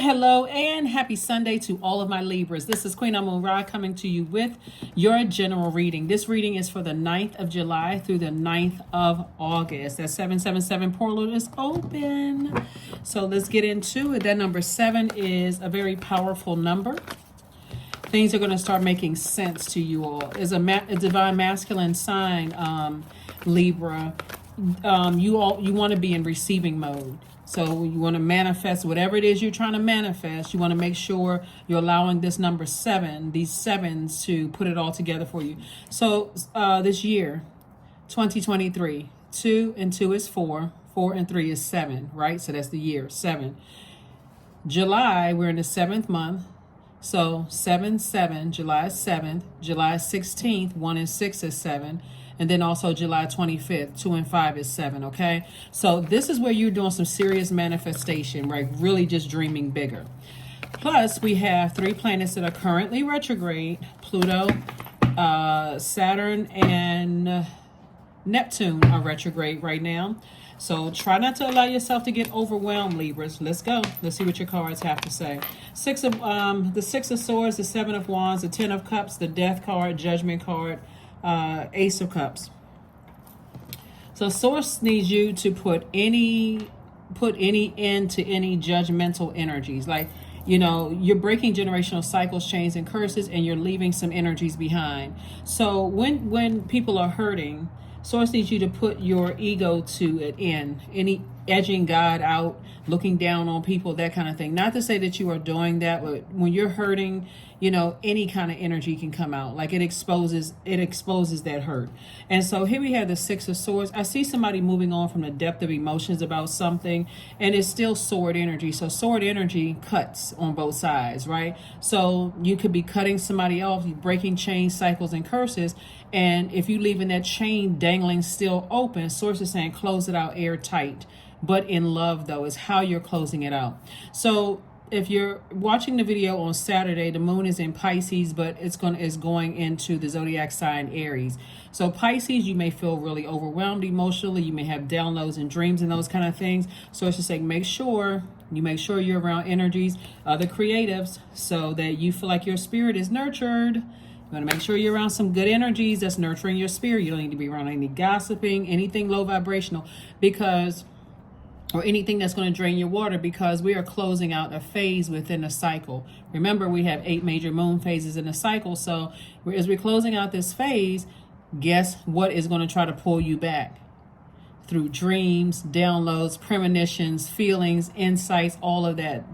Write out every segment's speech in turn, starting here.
Hello, and happy Sunday to all of my Libras. This is Queen Amun Ra coming to you with your general reading. This reading is for the 9th of July through the 9th of August. That 777 portal is open. So let's get into it. That number 7 is a very powerful number. Things are going to start making sense to you all. As a divine masculine sign, Libra, you want to be in receiving mode. So you want to manifest whatever it is you're trying to manifest. You want to make sure you're allowing this number 7, these 7s, to put it all together for you. So this year, 2023, 2 and 2 is 4, 4 and 3 is 7, right? So that's the year, 7. July, we're in the 7th month. So 7, July 7th, July 16th, 1 and 6 is 7. And then also July 25th, 2 and 5 is 7, okay? So this is where you're doing some serious manifestation, right? Really just dreaming bigger. Plus, we have 3 planets that are currently retrograde: Pluto, Saturn, and Neptune are retrograde right now. So try not to allow yourself to get overwhelmed, Libras. Let's go. Let's see what your cards have to say. The 6 of Swords, the 7 of Wands, the 10 of Cups, the Death card, Judgment card, Ace of Cups. So Source needs you to put any end to any judgmental energies. Like, you know, you're breaking generational cycles, chains, and curses, and you're leaving some energies behind. So when people are hurting, Source needs you to put your ego to an end. Any edging God out, looking down on people, that kind of thing. Not to say that you are doing that, but when you're hurting, you know, any kind of energy can come out. Like it exposes that hurt. And so here we have the 6 of Swords. I see somebody moving on from the depth of emotions about something, and it's still sword energy. So sword energy cuts on both sides, right? So you could be cutting somebody off, breaking chains, cycles, and curses. And if you're leaving that chain dangling still open, Source is saying close it out airtight. But in love, though, is how you're closing it out. So if you're watching the video on Saturday, the moon is in Pisces, but it's going into the zodiac sign Aries. So Pisces, you may feel really overwhelmed emotionally. You may have downloads and dreams and those kind of things. So it's just like make sure you're around energies, other creatives, so that you feel like your spirit is nurtured. You want to make sure you're around some good energies that's nurturing your spirit. You don't need to be around any gossiping, anything low vibrational, or anything that's going to drain your water, because we are closing out a phase within a cycle. Remember, we have 8 major moon phases in a cycle. So as we're closing out this phase, guess what is going to try to pull you back? Through dreams, downloads, premonitions, feelings, insights, all of that.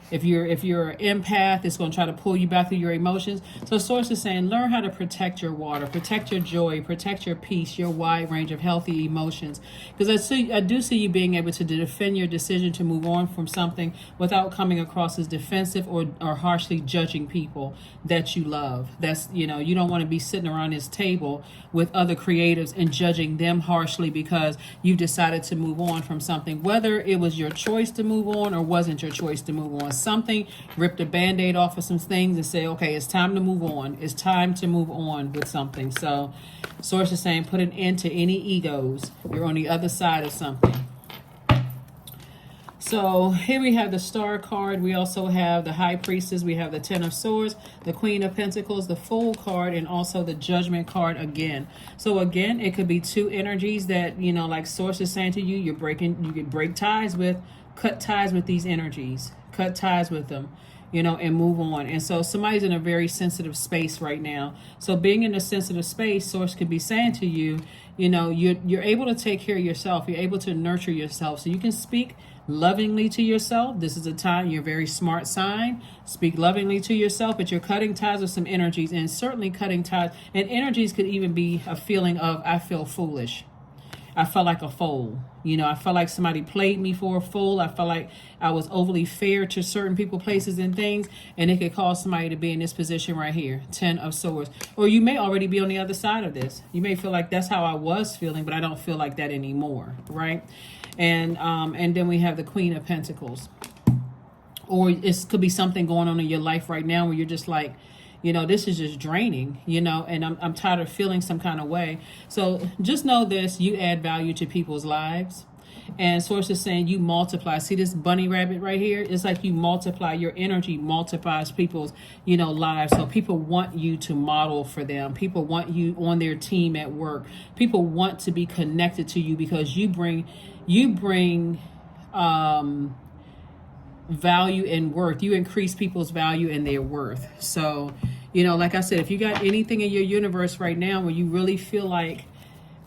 If you're an empath, it's going to try to pull you back through your emotions. So Source is saying, learn how to protect your water, protect your joy, protect your peace, your wide range of healthy emotions. Because I do see you being able to defend your decision to move on from something without coming across as defensive or harshly judging people that you love. That's, you don't want to be sitting around this table with other creatives and judging them harshly because you decided to move on from something, whether it was your choice to move on or wasn't your choice to move on. Something, rip the band-aid off of some things and say, okay, it's time to move on. It's time to move on with something. So Source is saying put an end to any egos. You're on the other side of something. So here we have the Star card. We also have the High Priestess. We have the 10 of Swords, the Queen of Pentacles, the Fool card, and also the Judgment card again. So again, it could be 2 energies that, like Source is saying to you, you could break ties with, cut ties with these energies. Cut ties with them, and move on. And so somebody's in a very sensitive space right now. So being in a sensitive space, Source could be saying to you, you're able to take care of yourself. You're able to nurture yourself. So you can speak lovingly to yourself. This is a time, you're a very smart sign. Speak lovingly to yourself, but you're cutting ties with some energies, and certainly cutting ties. And energies could even be a feeling of, I feel foolish. I felt like a fool. I felt like somebody played me for a fool. I felt like I was overly fair to certain people, places, and things. And it could cause somebody to be in this position right here, 10 of Swords. Or you may already be on the other side of this. You may feel like that's how I was feeling, but I don't feel like that anymore, right? And then we have the Queen of Pentacles. Or it could be something going on in your life right now where you're just like, this is just draining, and I'm tired of feeling some kind of way. So just know this, you add value to people's lives. And source is saying you multiply. See this bunny rabbit right here? It's like you multiply. Your energy multiplies people's, lives. So people want you to model for them. People want you on their team at work. People want to be connected to you because you bring value and worth. You increase people's value and their worth. So, like I said, if you got anything in your universe right now where you really feel like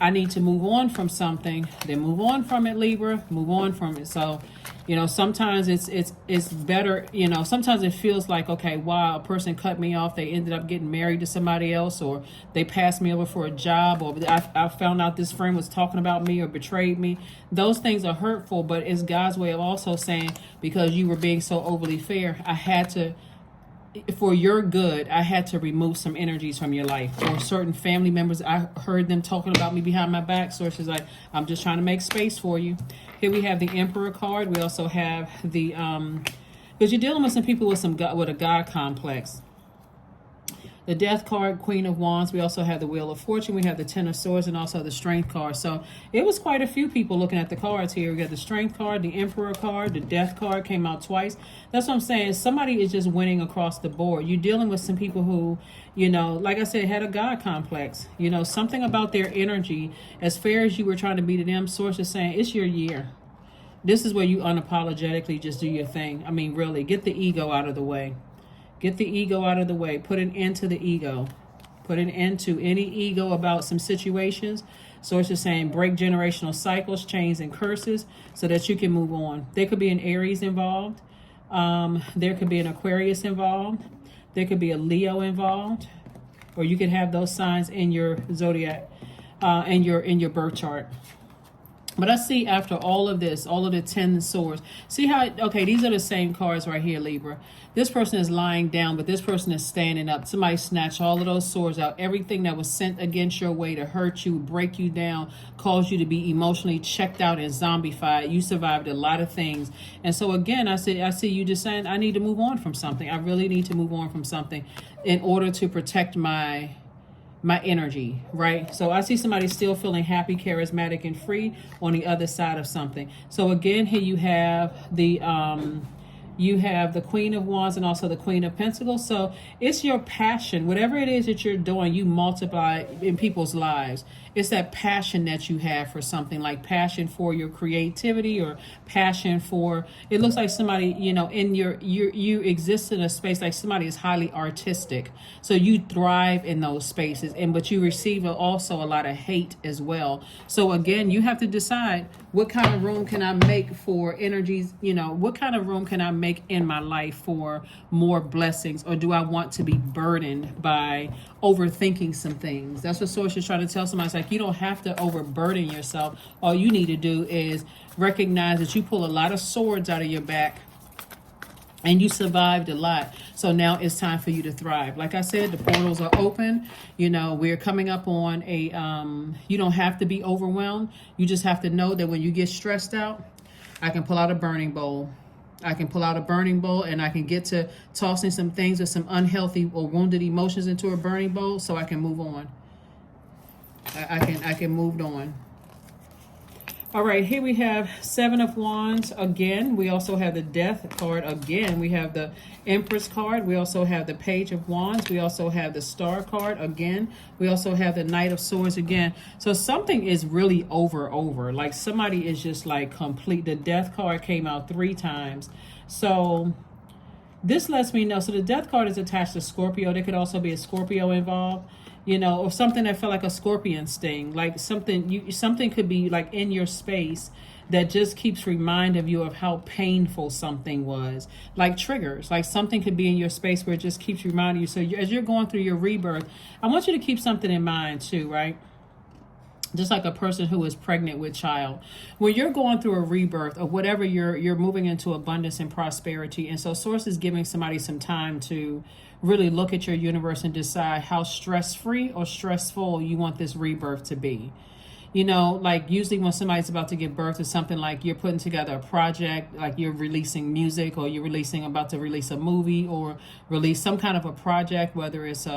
I need to move on from something, then move on from it, Libra. Move on from it. So, sometimes it's better, sometimes it feels like, okay, wow, a person cut me off. They ended up getting married to somebody else, or they passed me over for a job, or I found out this friend was talking about me or betrayed me. Those things are hurtful, but it's God's way of also saying, because you were being so overly fair, I had to, for your good, I had to remove some energies from your life. Or certain family members, I heard them talking about me behind my back. Sources like, I'm just trying to make space for you. Here we have the Emperor card. We also have the because you're dealing with some people with a God complex. The Death card, Queen of Wands. We also have the Wheel of Fortune. We have the Ten of Swords and also the Strength card. So it was quite a few people looking at the cards here. We got the Strength card, the Emperor card, the Death card came out twice. That's what I'm saying. Somebody is just winning across the board. You're dealing with some people who, like I said, had a God complex. Something about their energy, as fair as you were trying to be to them, source is saying, it's your year. This is where you unapologetically just do your thing. I mean, really, get the ego out of the way. Get the ego out of the way. Put an end to the ego. Put an end to any ego about some situations. Source is saying break generational cycles, chains, and curses so that you can move on. There could be an Aries involved. There could be an Aquarius involved. There could be a Leo involved. Or you could have those signs in your zodiac, in your birth chart. But I see after all of this, all of the 10 swords, see how, okay, these are the same cards right here, Libra. This person is lying down, but this person is standing up. Somebody snatched all of those swords out. Everything that was sent against your way to hurt you, break you down, cause you to be emotionally checked out and zombified. You survived a lot of things. And so again, I see you just saying, I need to move on from something. I really need to move on from something in order to protect my energy, right? So I see somebody still feeling happy, charismatic, and free on the other side of something. So again, here you have the Queen of Wands and also the Queen of Pentacles. So it's your passion, whatever it is that you're doing, you multiply in people's lives. It's that passion that you have for something, like passion for your creativity or passion for, it looks like somebody, in you exist in a space like somebody is highly artistic. So you thrive in those spaces, but you receive also a lot of hate as well. So again, you have to decide, what kind of room can I make for energies? What kind of room can I make in my life for more blessings? Or do I want to be burdened by overthinking some things? That's what Source is trying to tell somebody. It's like, you don't have to overburden yourself. All you need to do is recognize that you pull a lot of swords out of your back and you survived a lot. So now it's time for you to thrive. Like I said, the portals are open. We're coming up on you don't have to be overwhelmed. You just have to know that when you get stressed out, I can pull out a burning bowl. I can pull out a burning bowl and I can get to tossing some things or some unhealthy or wounded emotions into a burning bowl so I can move on. I can move on. All right, here we have Seven of Wands again. We also have the Death card again. We have the Empress card. We also have the Page of Wands. We also have the Star card again. We also have the Knight of Swords again. So something is really over. Like somebody is just like complete. The Death card came out 3 times. So this lets me know. So the Death card is attached to Scorpio. There could also be a Scorpio involved. Or something that felt like a scorpion sting, like something could be like in your space that just keeps reminding you of how painful something was, like triggers, like something could be in your space where it just keeps reminding you. So as you're going through your rebirth, I want you to keep something in mind too, right? Just like a person who is pregnant with child, when you're going through a rebirth or whatever, you're moving into abundance and prosperity. And so Source is giving somebody some time to really look at your universe and decide how stress-free or stressful you want this rebirth to be. You know, like usually when somebody's about to give birth or something, like you're putting together a project, like you're releasing music, or you're about to release a movie, or release some kind of a project, whether it's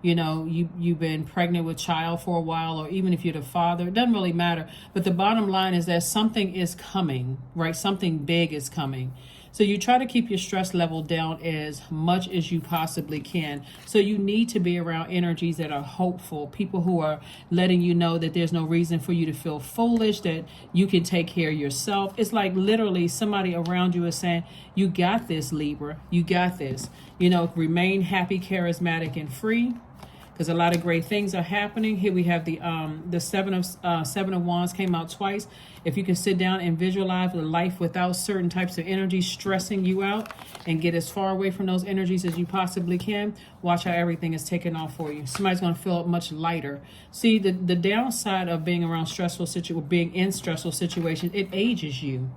you know, you've been pregnant with child for a while, or even if you're the father, it doesn't really matter. But the bottom line is that something is coming, right? Something big is coming. So you try to keep your stress level down as much as you possibly can. So you need to be around energies that are hopeful, people who are letting you know that there's no reason for you to feel foolish, that you can take care of yourself. It's like literally somebody around you is saying, you got this, Libra, you got this. You know, remain happy, charismatic, and free, because a lot of great things are happening. Here we have the seven of wands came out twice. If you can sit down and visualize a life without certain types of energy stressing you out, and get as far away from those energies as you possibly can, watch how everything is taken off for you. Somebody's going to feel much lighter. See, the downside of being around being in stressful situations, it ages you.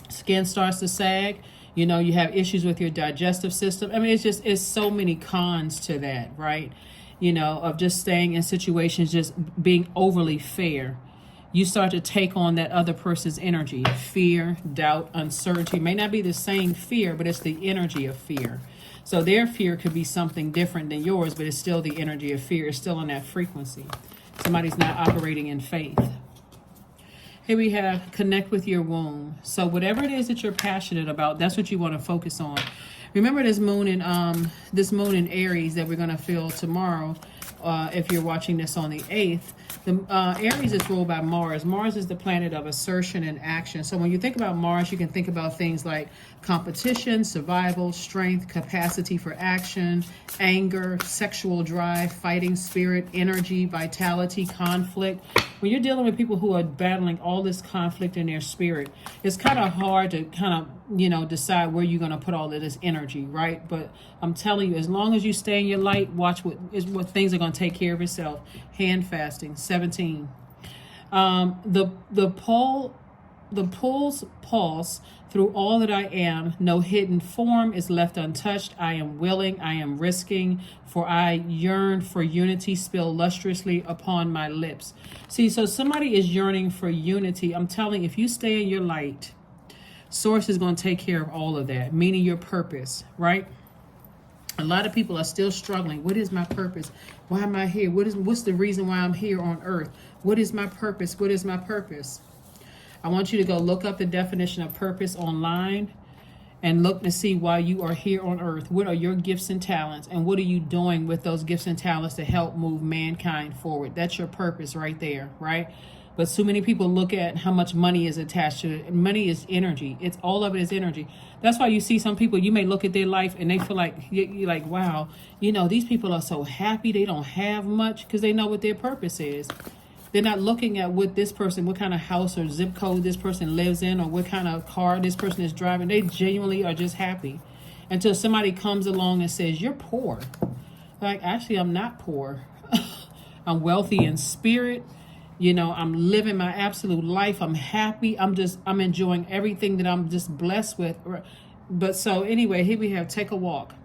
Skin starts to sag. You know, you have issues with your digestive system. I mean, it's so many cons to that, right? You know, of just staying in situations, just being overly fair. You start to take on that other person's energy. Fear, doubt, uncertainty. It may not be the same fear, but it's the energy of fear. So their fear could be something different than yours, but it's still the energy of fear. It's still on that frequency. Somebody's not operating in faith. Here we have connect with your womb. So whatever it is that you're passionate about, that's what you want to focus on. Remember this moon in Aries that we're going to feel tomorrow. If you're watching this on the 8th, the Aries is ruled by Mars. Mars is the planet of assertion and action. So when you think about Mars, you can think about things like competition, survival, strength, capacity for action, anger, sexual drive, fighting spirit, energy, vitality, conflict. When you're dealing with people who are battling all this conflict in their spirit, it's kind of hard to decide where you're going to put all of this energy, right? But I'm telling you, as long as you stay in your light, watch what things are going to take care of itself. Hand fasting, 17. The pulse pulse through all that I am. No hidden form is left untouched. I am willing. I am risking. For I yearn for unity. Spill lustrously upon my lips. See, so somebody is yearning for unity. I'm telling you, if you stay in your light, Source is going to take care of all of that, meaning your purpose, right? A lot of people are still struggling. What is my purpose? Why am I here? What's the reason why I'm here on earth? What is my purpose? What is my purpose? I want you to go look up the definition of purpose online and look to see why you are here on earth. What are your gifts and talents? And what are you doing with those gifts and talents to help move mankind forward? That's your purpose right there, right? But so many people look at how much money is attached to it. Money is energy. It's all of it is energy. That's why you see some people, you may look at their life and they feel like, you're like, wow, these people are so happy. They don't have much because they know what their purpose is. They're not looking at what kind of house or zip code this person lives in, or what kind of car this person is driving. They genuinely are just happy until somebody comes along and says, you're poor. Like, actually, I'm not poor. I'm wealthy in spirit. I'm living my absolute life. I'm happy. I'm enjoying everything that I'm just blessed with. But so anyway, here we have take a walk.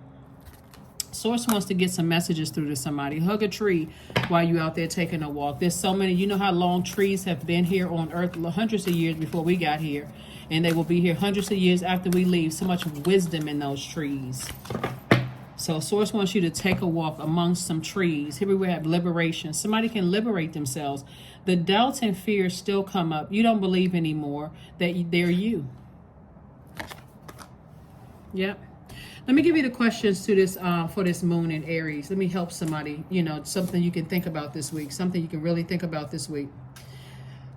Source wants to get some messages through to somebody. Hug a tree while you're out there taking a walk. There's so many, how long trees have been here on earth hundreds of years before we got here. And they will be here hundreds of years after we leave. So much wisdom in those trees. So Source wants you to take a walk amongst some trees. Here we have liberation. Somebody can liberate themselves. The doubts and fears still come up. You don't believe anymore that they're you. Yep. Let me give you the questions to this for this moon in Aries. Let me help somebody, something you can think about this week, something you can really think about this week.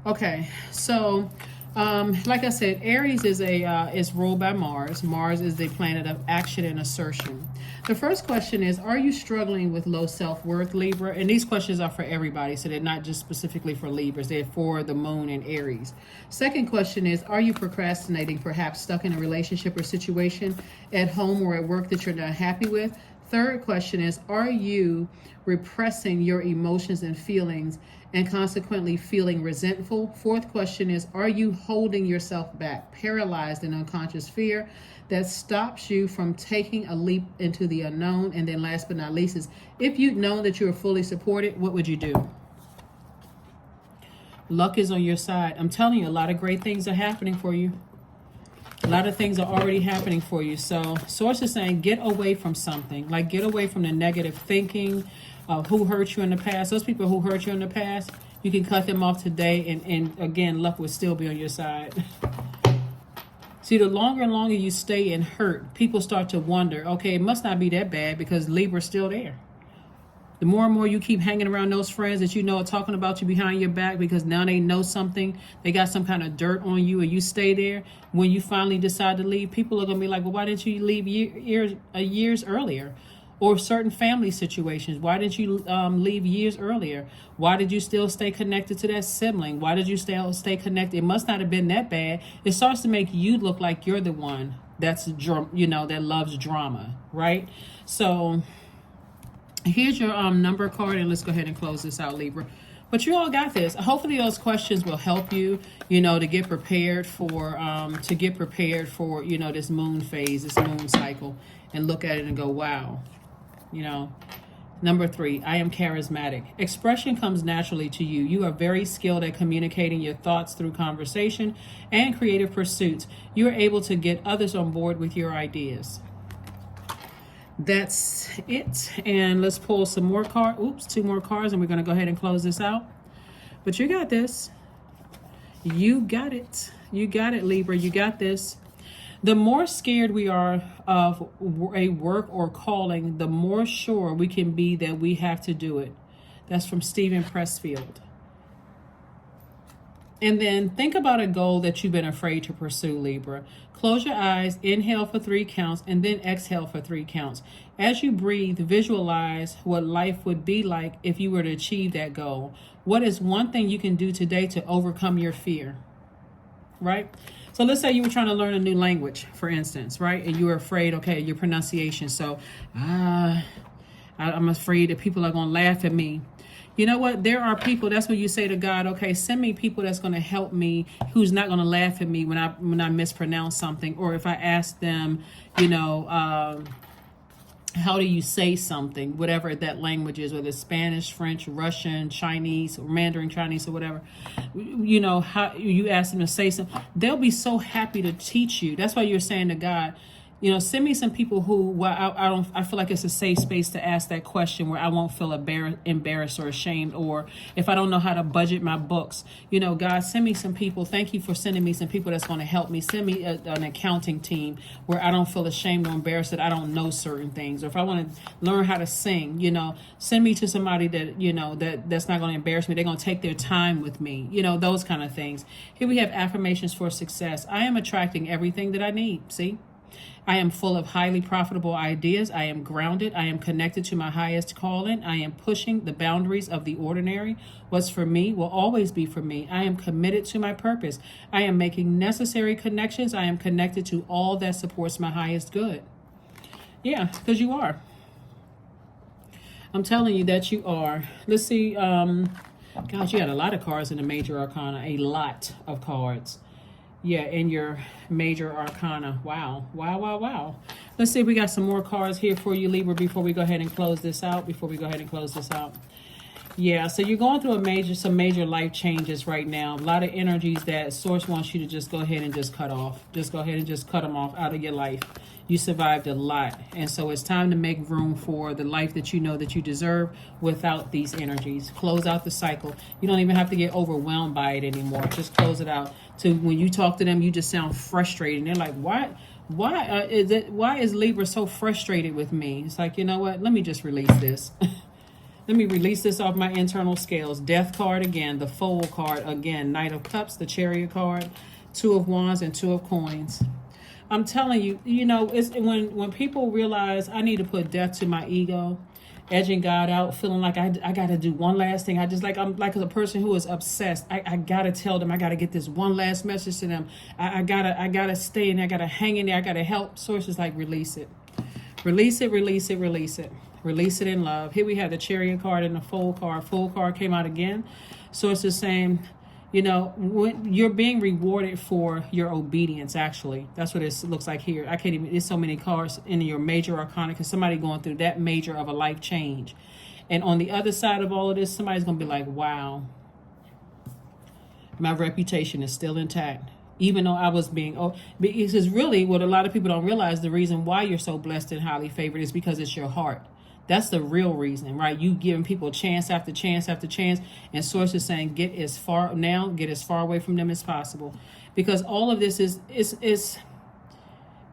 Okay, so like I said, Aries is ruled by Mars. Mars is the planet of action and assertion. The first question is, are you struggling with low self-worth, Libra? And these questions are for everybody, so they're not just specifically for Libras. They're for the moon in Aries. Second question is, are you procrastinating, perhaps stuck in a relationship or situation at home or at work that you're not happy with? Third question is, are you repressing your emotions and feelings and consequently feeling resentful? Fourth question is, are you holding yourself back, paralyzed in unconscious fear that stops you from taking a leap into the unknown? And then last but not least is, if you'd known that you were fully supported, what would you do? Luck is on your side. I'm telling you, a lot of great things are happening for you. A lot of things are already happening for you. So Source is saying get away from something. Like get away from the negative thinking of who hurt you in the past. Those people who hurt you in the past, you can cut them off today. And again, luck will still be on your side. See, the longer and longer you stay in hurt, people start to wonder, okay, it must not be that bad because Libra's still there. The more and more you keep hanging around those friends that you know are talking about you behind your back because now they know something, they got some kind of dirt on you, and you stay there, when you finally decide to leave, people are going to be like, well, why didn't you leave years earlier? Or certain family situations, why didn't you leave years earlier? Why did you still stay connected to that sibling? Why did you still stay connected? It must not have been that bad. It starts to make you look like you're the one that's, that loves drama, right? So here's your number card, and let's go ahead and close this out, Libra. But you all got this. Hopefully those questions will help you, to get prepared for, this moon phase, this moon cycle, and look at it and go, wow. Number 3, I am charismatic. Expression comes naturally to you. You are very skilled at communicating your thoughts through conversation and creative pursuits. You are able to get others on board with your ideas. That's it. And let's pull some more cards. 2 more cards, and we're going to go ahead and close this out. But you got this. You got it. You got it, Libra. You got this. The more scared we are of a work or calling, the more sure we can be that we have to do it. That's from Stephen Pressfield. And then think about a goal that you've been afraid to pursue, Libra. Close your eyes, inhale for 3 counts, and then exhale for 3 counts. As you breathe, visualize what life would be like if you were to achieve that goal. What is one thing you can do today to overcome your fear? Right? So let's say you were trying to learn a new language, for instance, right? And you were afraid, okay, your pronunciation. So I'm afraid that people are going to laugh at me. You know what? There are people, that's when you say to God, okay, send me people that's going to help me, who's not going to laugh at me when I mispronounce something. Or if I ask them, how do you say something, whatever that language is, whether it's Spanish, French, Russian, Chinese, or Mandarin Chinese, or whatever, how you ask them to say something, they'll be so happy to teach you. That's why you're saying to God, send me some people who, I feel like it's a safe space to ask that question where I won't feel embarrassed or ashamed, or if I don't know how to budget my books, God, send me some people. Thank you for sending me some people that's going to help me. Send me an accounting team where I don't feel ashamed or embarrassed that I don't know certain things. Or if I want to learn how to sing, send me to somebody that, that's not going to embarrass me. They're going to take their time with me, those kind of things. Here we have affirmations for success. I am attracting everything that I need. See? I am full of highly profitable ideas. I am grounded. I am connected to my highest calling. I am pushing the boundaries of the ordinary. What's for me will always be for me. I am committed to my purpose. I am making necessary connections. I am connected to all that supports my highest good. Yeah, because you are. I'm telling you that you are. Let's see. Gosh, you had a lot of cards in the major arcana. A lot of cards. Yeah, in your major arcana. Wow. Let's see if we got some more cards here for you, Libra, before we go ahead and close this out. Yeah, so you're going through some major life changes right now. A lot of energies that Source wants you to just go ahead and just cut off. Just go ahead and just cut them off out of your life. You survived a lot. And so it's time to make room for the life that you know that you deserve without these energies. Close out the cycle. You don't even have to get overwhelmed by it anymore. Just close it out. So when you talk to them, you just sound frustrated. And they're like, why is Libra so frustrated with me? It's like, you know what? Let me just release this. Let me release this off my internal scales. Death card again, the Fool card again, Knight of Cups, the Chariot card, 2 of Wands, and 2 of Coins. I'm telling you, it's when people realize I need to put death to my ego, edging God out, feeling like I got to do one last thing. I'm like a person who is obsessed. I got to tell them, I got to get this one last message to them. I got to stay in there. I got to hang in there. I got to help. Sources like release it. Release it, release it, release it. Release it in love. Here we have the Chariot card and the Fool card. Fool card came out again. Sources saying, when you're being rewarded for your obedience, actually. That's what it looks like here. There's so many cards in your major arcana because somebody going through that major of a life change. And on the other side of all of this, somebody's going to be like, wow. My reputation is still intact. Even though I was being, because really what a lot of people don't realize, the reason why you're so blessed and highly favored is because it's your heart. That's the real reason, right? You giving people chance after chance after chance, and source is saying get as far away from them as possible, because all of this is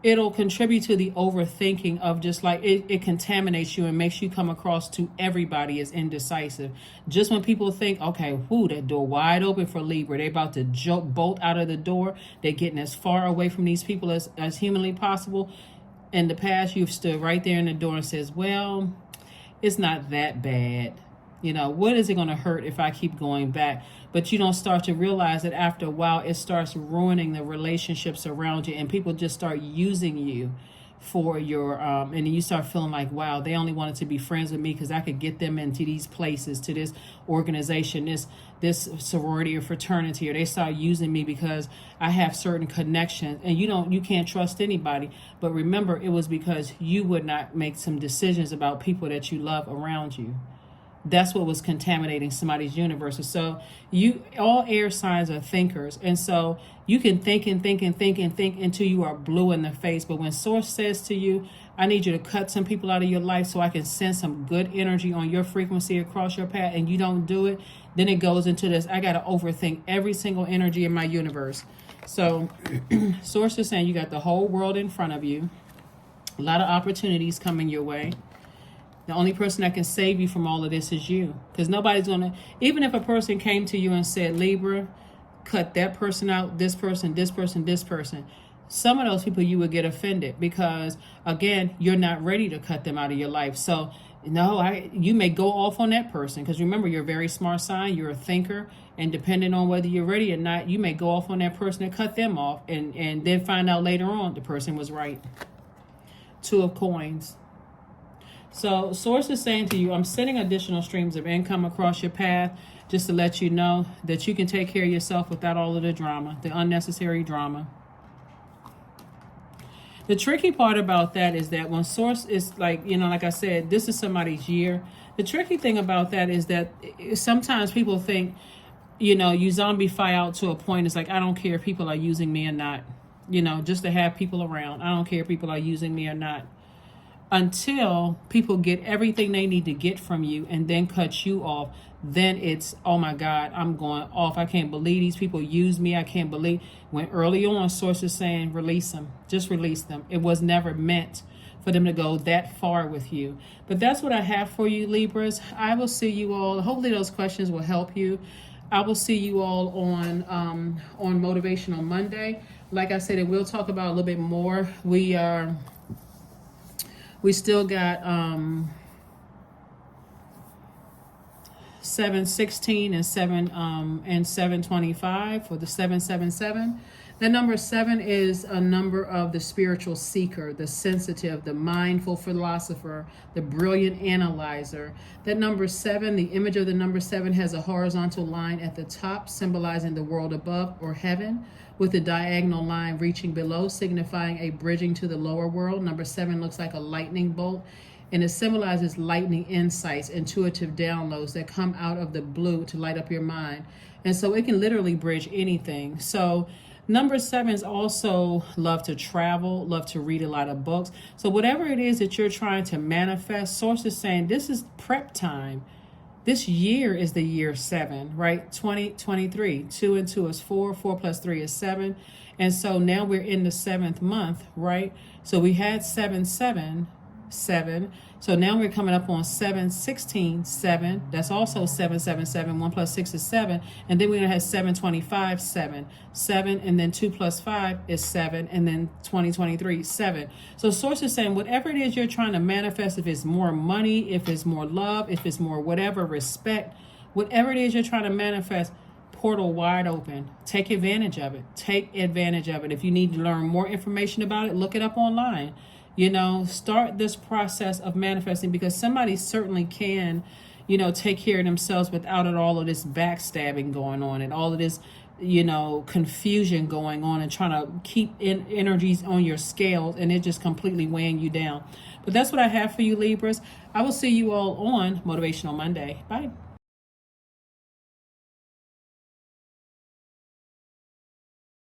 it'll contribute to the overthinking of just like it contaminates you and makes you come across to everybody as indecisive. Just when people think, okay, whoo, that door wide open for Libra, they're about to bolt out of the door, they're getting as far away from these people as humanly possible. In the past, you've stood right there in the door and says, well, it's not that bad. What is it going to hurt if I keep going back? But you don't start to realize that after a while, it starts ruining the relationships around you, and people just start using you for your, and you start feeling like, wow, they only wanted to be friends with me because I could get them into these places, to this organization, this sorority or fraternity, or they start using me because I have certain connections, and you can't trust anybody. But remember, it was because you would not make some decisions about people that you love around you. That's what was contaminating somebody's universe. So all air signs are thinkers. And so you can think and think and think and think until you are blue in the face. But when source says to you, I need you to cut some people out of your life so I can send some good energy on your frequency across your path, and you don't do it, then it goes into this, I got to overthink every single energy in my universe. So source is saying you got the whole world in front of you. A lot of opportunities coming your way. The only person that can save you from all of this is you. Because nobody's going to, even if a person came to you and said, Libra, cut that person out, this person, this person, this person. Some of those people you would get offended because, again, you're not ready to cut them out of your life. So, you may go off on that person. Because remember, you're a very smart sign. You're a thinker. And depending on whether you're ready or not, you may go off on that person and cut them off. And then find out later on the person was right. 2 of coins. So source is saying to you, I'm sending additional streams of income across your path just to let you know that you can take care of yourself without all of the drama, the unnecessary drama. The tricky part about that is that when source is like I said, this is somebody's year. The tricky thing about that is that sometimes people think, you zombify out to a point. It's like, I don't care if people are using me or not, just to have people around. I don't care if people are using me or not. Until people get everything they need to get from you and then cut you off, then it's, oh my God, I'm going off. I can't believe these people use me. I can't believe. When early on, source is saying, release them. Just release them. It was never meant for them to go that far with you. But that's what I have for you, Libras. I will see you all. Hopefully those questions will help you. I will see you all on Motivational Monday. Like I said, we'll talk about a little bit more. We still got 716 and 725 for the 777. That number 7 is a number of the spiritual seeker, the sensitive, the mindful philosopher, the brilliant analyzer. That number 7, the image of the number 7 has a horizontal line at the top symbolizing the world above or heaven, with the diagonal line reaching below, signifying a bridging to the lower world. Number 7 looks like a lightning bolt, and it symbolizes lightning insights, intuitive downloads that come out of the blue to light up your mind. And so it can literally bridge anything. So number 7s also love to travel, love to read a lot of books. So whatever it is that you're trying to manifest, source is saying this is prep time. This year is the year 7, right? 2023. 2 and 2 is 4. 4 plus 3 is 7. And so now we're in the 7th month, right? So we had 7, 7, 7. So now we're coming up on 7, 16, 7. That's also 7, 7, 7. 1 plus 6 is 7. And then we're going to have 7, 25, 7. 7, and then 2 plus 5 is 7. And then 2023, 7. So source is saying whatever it is you're trying to manifest, if it's more money, if it's more love, if it's more whatever, respect, whatever it is you're trying to manifest, portal wide open. Take advantage of it. Take advantage of it. If you need to learn more information about it, look it up online. Start this process of manifesting, because somebody certainly can, take care of themselves without all of this backstabbing going on and all of this, confusion going on and trying to keep energies on your scales, and it just completely weighing you down. But that's what I have for you, Libras. I will see you all on Motivational Monday. Bye.